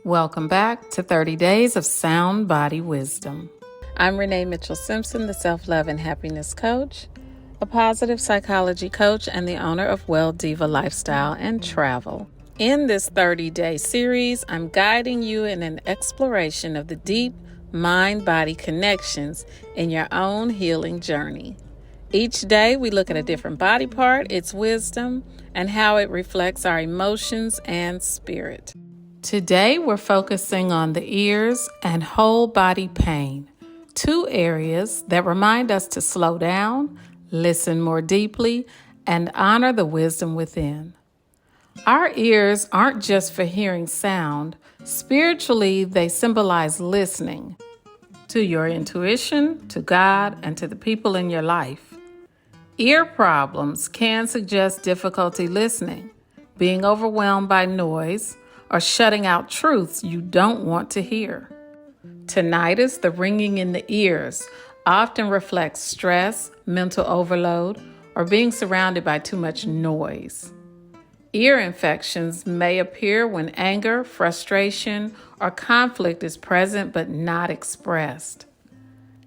Welcome back to 30 Days of Sound Body Wisdom. I'm Renee Mitchell-Simpson, the Self-Love and Happiness Coach, a positive psychology coach, and the owner of Well Diva Lifestyle and Travel. In this 30-day series, I'm guiding you in an exploration of the deep mind-body connections in your own healing journey. Each day, we look at a different body part, its wisdom, and how it reflects our emotions and spirit. Today, we're focusing on the ears and whole body pain, two areas that remind us to slow down, listen more deeply, and honor the wisdom within. Our ears aren't just for hearing sound. Spiritually, they symbolize listening to your intuition, to God, and to the people in your life. Ear problems can suggest difficulty listening, being overwhelmed by noise, or shutting out truths you don't want to hear. Tinnitus, the ringing in the ears, often reflects stress, mental overload, or being surrounded by too much noise. Ear infections may appear when anger, frustration, or conflict is present but not expressed.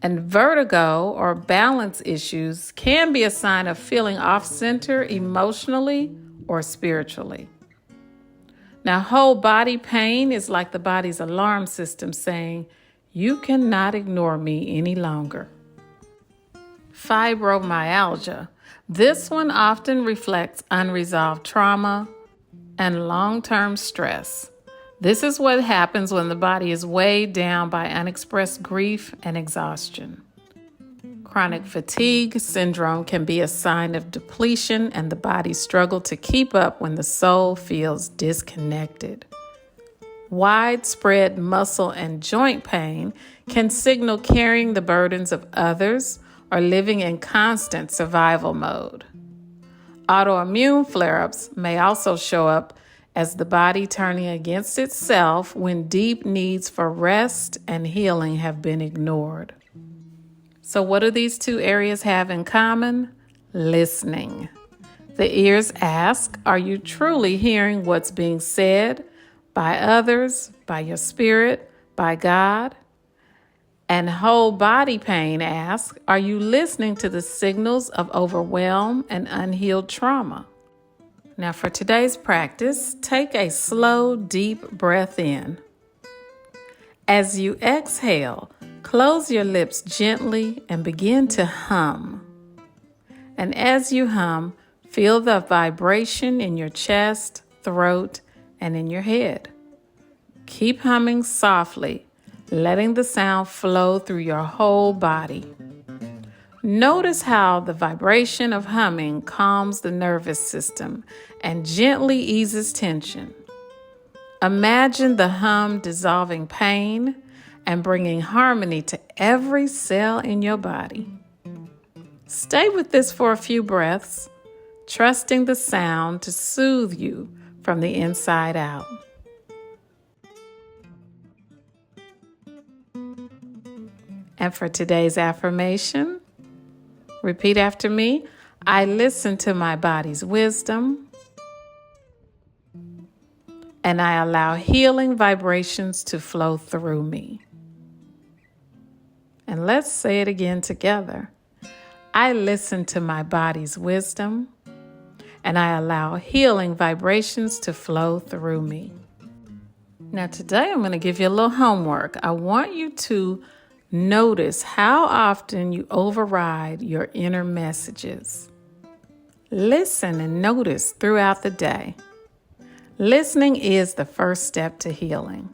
And vertigo or balance issues can be a sign of feeling off-center emotionally or spiritually. Now, whole body pain is like the body's alarm system saying, "You cannot ignore me any longer." Fibromyalgia. This one often reflects unresolved trauma and long-term stress. This is what happens when the body is weighed down by unexpressed grief and exhaustion. Chronic fatigue syndrome can be a sign of depletion and the body's struggle to keep up when the soul feels disconnected. Widespread muscle and joint pain can signal carrying the burdens of others or living in constant survival mode. Autoimmune flare-ups may also show up as the body turning against itself when deep needs for rest and healing have been ignored. So what do these two areas have in common? Listening. The ears ask, are you truly hearing what's being said by others, by your spirit, by God? And whole body pain asks, are you listening to the signals of overwhelm and unhealed trauma? Now for today's practice, take a slow, deep breath in. As you exhale, close your lips gently and begin to hum. And as you hum, feel the vibration in your chest, throat, and in your head. Keep humming softly, letting the sound flow through your whole body. Notice how the vibration of humming calms the nervous system and gently eases tension. Imagine the hum dissolving pain and bringing harmony to every cell in your body. Stay with this for a few breaths, trusting the sound to soothe you from the inside out. And for today's affirmation, repeat after me. I listen to my body's wisdom, and I allow healing vibrations to flow through me. And let's say it again together. I listen to my body's wisdom, and I allow healing vibrations to flow through me. Now today I'm going to give you a little homework. I want you to notice how often you override your inner messages. Listen and notice throughout the day. Listening is the first step to healing.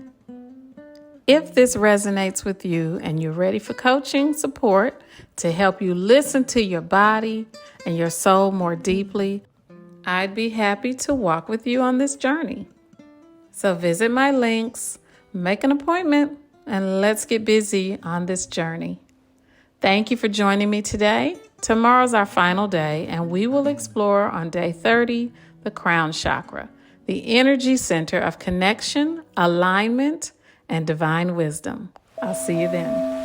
If this resonates with you and you're ready for coaching support to help you listen to your body and your soul more deeply, I'd be happy to walk with you on this journey. So visit my links, make an appointment, and let's get busy on this journey. Thank you for joining me today. Tomorrow's our final day, and we will explore on day 30 the crown chakra, the energy center of connection, alignment, and divine wisdom. I'll see you then.